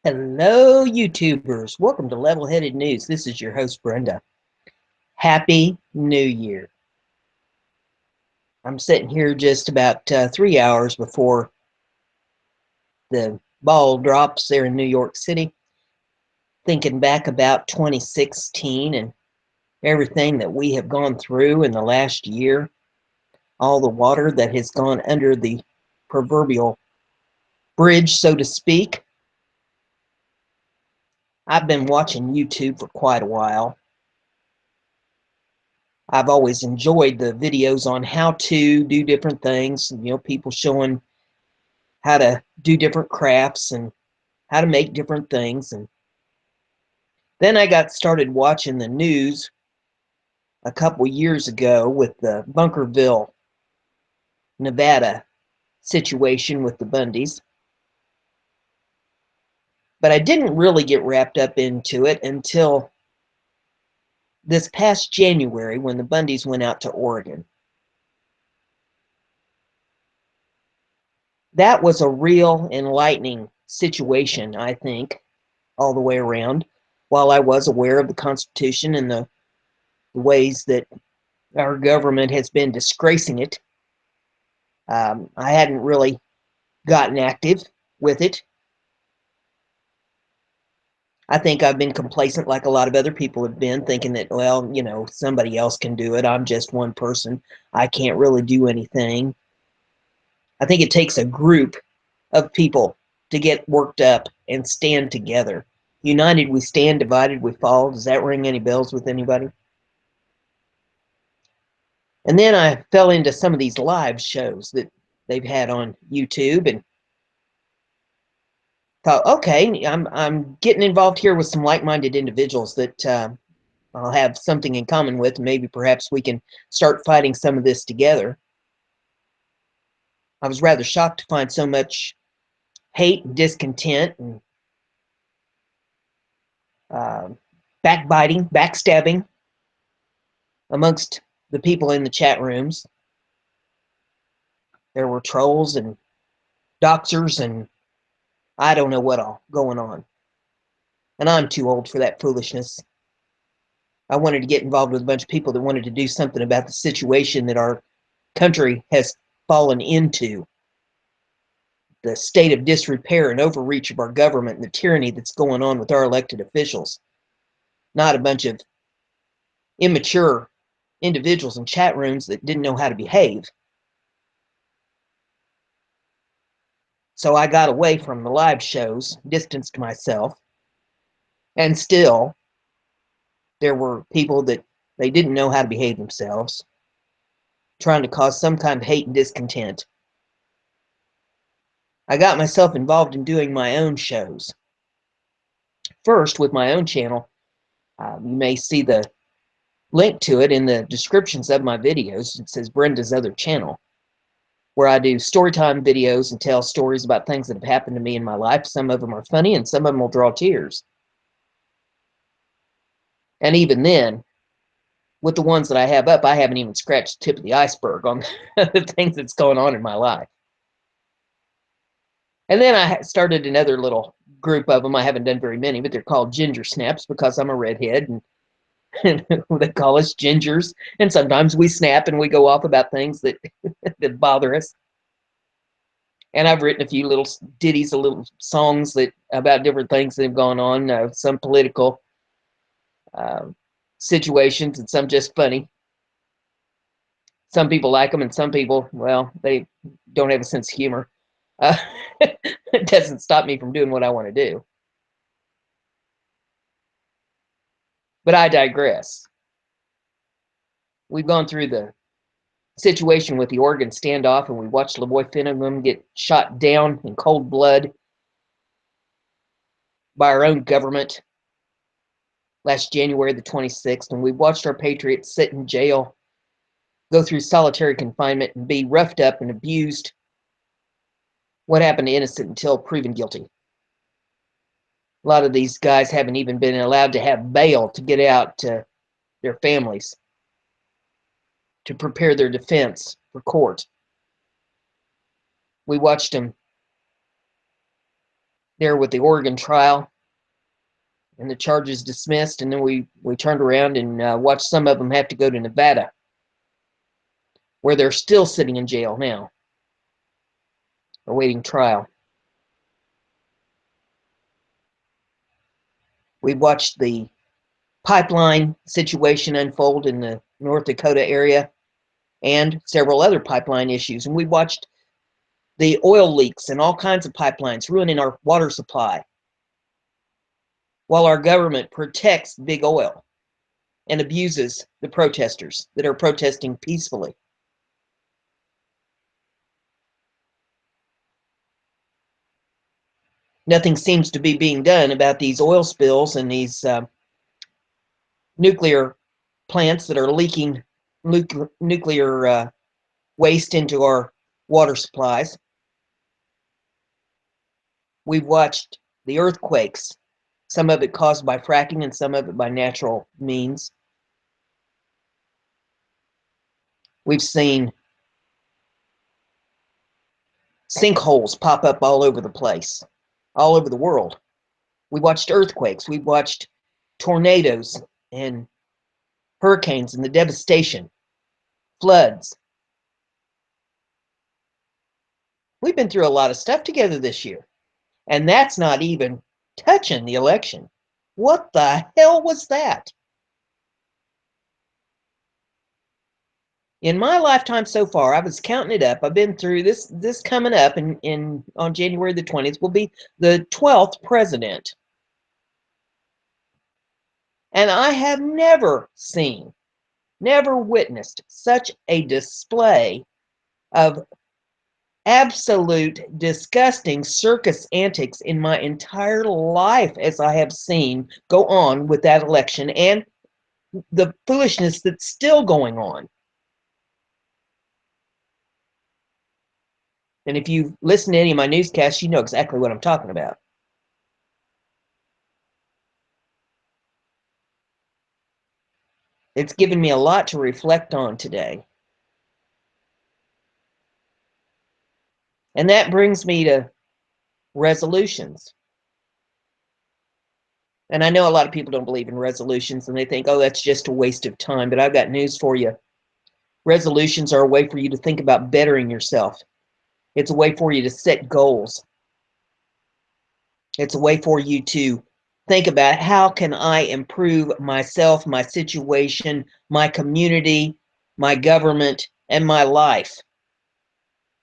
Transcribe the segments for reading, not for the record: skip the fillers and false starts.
Hello, YouTubers. Welcome to Level Headed News. This is your host, Brenda. Happy New Year. I'm sitting here just about 3 hours before the ball drops there in New York City, thinking back about 2016 and everything that we have gone through in the last year, all the water that has gone under the proverbial bridge, so to speak. I've been watching YouTube for quite a while. I've always enjoyed the videos on how to do different things, people showing how to do different crafts and how to make different things. And then I got started watching the news a couple years ago with the Bunkerville, Nevada situation with the Bundys. But I didn't really get wrapped up into it until this past January when the Bundys went out to Oregon. That was a real enlightening situation, I think, all the way around. While I was aware of the Constitution and the ways that our government has been disgracing it, I hadn't really gotten active with it. I think I've been complacent like a lot of other people have been, thinking that, well, somebody else can do it. I'm just one person. I can't really do anything. I think it takes a group of people to get worked up and stand together. United we stand, divided we fall. Does that ring any bells with anybody? And then I fell into some of these live shows that they've had on YouTube and thought, okay, I'm getting involved here with some like-minded individuals that I'll have something in common with. Maybe perhaps we can start fighting some of this together. I was rather shocked to find so much hate and discontent and uh, backbiting, backstabbing amongst the people in the chat rooms. There were trolls and doxers and I don't know what all going on. And I'm too old for that foolishness. I wanted to get involved with a bunch of people that wanted to do something about the situation that our country has fallen into. The state of disrepair and overreach of our government and the tyranny that's going on with our elected officials. Not a bunch of immature individuals in chat rooms that didn't know how to behave. So I got away from the live shows, distanced myself, and still there were people that they didn't know how to behave themselves, trying to cause some kind of hate and discontent. I got myself involved in doing my own shows. First, with my own channel, you may see the link to it in the descriptions of my videos. It says Brenda's other channel, where I do storytime videos and tell stories about things that have happened to me in my life. Some of them are funny and some of them will draw tears. And even then, with the ones that I have up, I haven't even scratched the tip of the iceberg on the things that's going on in my life. And then I started another little group of them. I haven't done very many, but they're called Ginger Snaps because I'm a redhead, and they call us gingers. And sometimes we snap and we go off about things that that bother us. And I've written a few little ditties, little songs that about different things that have gone on, some political uh, situations and some just funny. Some people like them and some people, well, they don't have a sense of humor. It doesn't stop me from doing what I want to do. But I digress. We've gone through the situation with the Oregon standoff, and we watched LaVoy Finnegan get shot down in cold blood by our own government last January the 26th, and we watched our patriots sit in jail, go through solitary confinement, and be roughed up and abused. What happened to innocent until proven guilty? A lot of these guys haven't even been allowed to have bail to get out to their families to prepare their defense for court. We watched them there with the Oregon trial and the charges dismissed, and then we turned around and watched some of them have to go to Nevada, where they're still sitting in jail now, awaiting trial. We watched the pipeline situation unfold in the North Dakota area and several other pipeline issues. And we watched the oil leaks and all kinds of pipelines ruining our water supply while our government protects big oil and abuses the protesters that are protesting peacefully. Nothing seems to be being done about these oil spills and these nuclear plants that are leaking nuclear waste into our water supplies. We've watched the earthquakes, some of it caused by fracking and some of it by natural means. We've seen sinkholes pop up all over the place, all over the world. We watched earthquakes. We watched tornadoes and hurricanes and the devastation, floods. We've been through a lot of stuff together this year, and that's not even touching the election. What the hell was that? In my lifetime so far, I was counting it up. I've been through this coming up in on January the 20th will be the 12th president. And I have never seen, never witnessed such a display of absolute disgusting circus antics in my entire life as I have seen go on with that election and the foolishness that's still going on. And if you listen to any of my newscasts, you know exactly what I'm talking about. It's given me a lot to reflect on today. And that brings me to resolutions. And I know a lot of people don't believe in resolutions and they think, oh, that's just a waste of time. But I've got news for you. Resolutions are a way for you to think about bettering yourself. It's a way for you to set goals. It's a way for you to think about how can I improve myself, my situation, my community, my government, and my life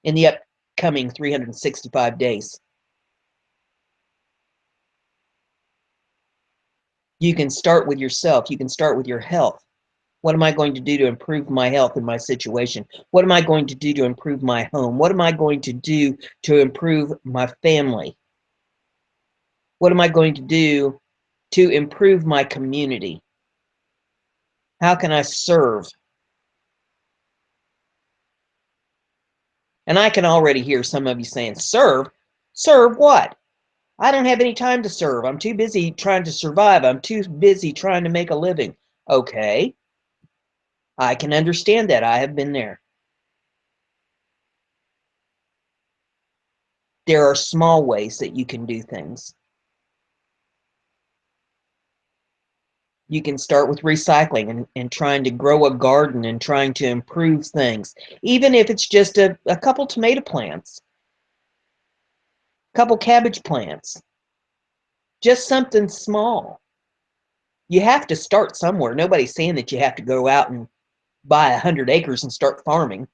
in the upcoming 365 days. You can start with yourself. You can start with your health. What am I going to do to improve my health and my situation? What am I going to do to improve my home? What am I going to do to improve my family? What am I going to do to improve my community? How can I serve? And I can already hear some of you saying, serve? Serve what? I don't have any time to serve. I'm too busy trying to survive. I'm too busy trying to make a living. Okay, I can understand that. I have been there. There are small ways that you can do things. You can start with recycling and trying to grow a garden and trying to improve things. Even if it's just a couple tomato plants, a couple cabbage plants, just something small. You have to start somewhere. Nobody's saying that you have to go out and buy 100 acres and start farming.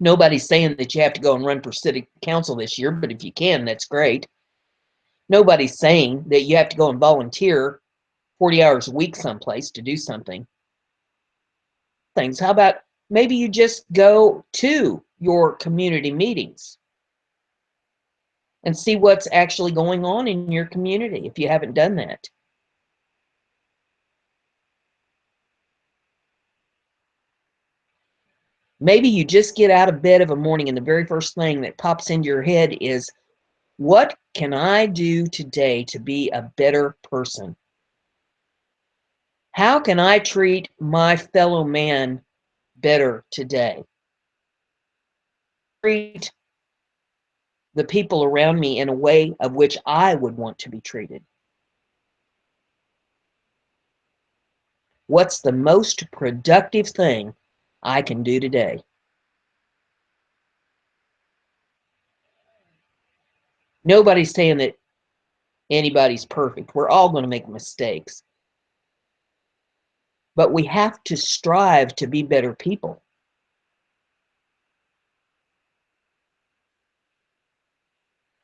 Nobody's saying that you have to go and run for city council this year, but if you can, that's great. Nobody's saying that you have to go and volunteer 40 hours a week someplace to do something. Things. How about maybe you just go to your community meetings and see what's actually going on in your community if you haven't done that. Maybe you just get out of bed of a morning and the very first thing that pops into your head is, what can I do today to be a better person? How can I treat my fellow man better today? Treat the people around me in a way of which I would want to be treated? What's the most productive thing I can do today? Nobody's saying that anybody's perfect. We're all going to make mistakes. But we have to strive to be better people.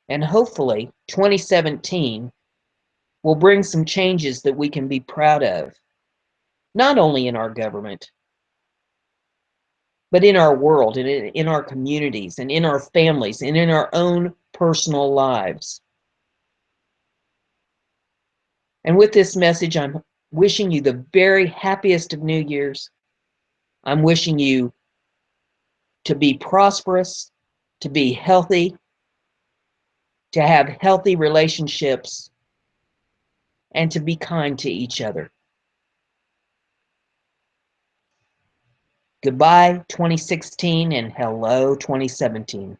And hopefully, 2017 will bring some changes that we can be proud of, not only in our government, but in our world and in our communities and in our families and in our own personal lives. And with this message, I'm wishing you the very happiest of New Year's. I'm wishing you to be prosperous, to be healthy, to have healthy relationships, and to be kind to each other. Goodbye, 2016, and hello, 2017.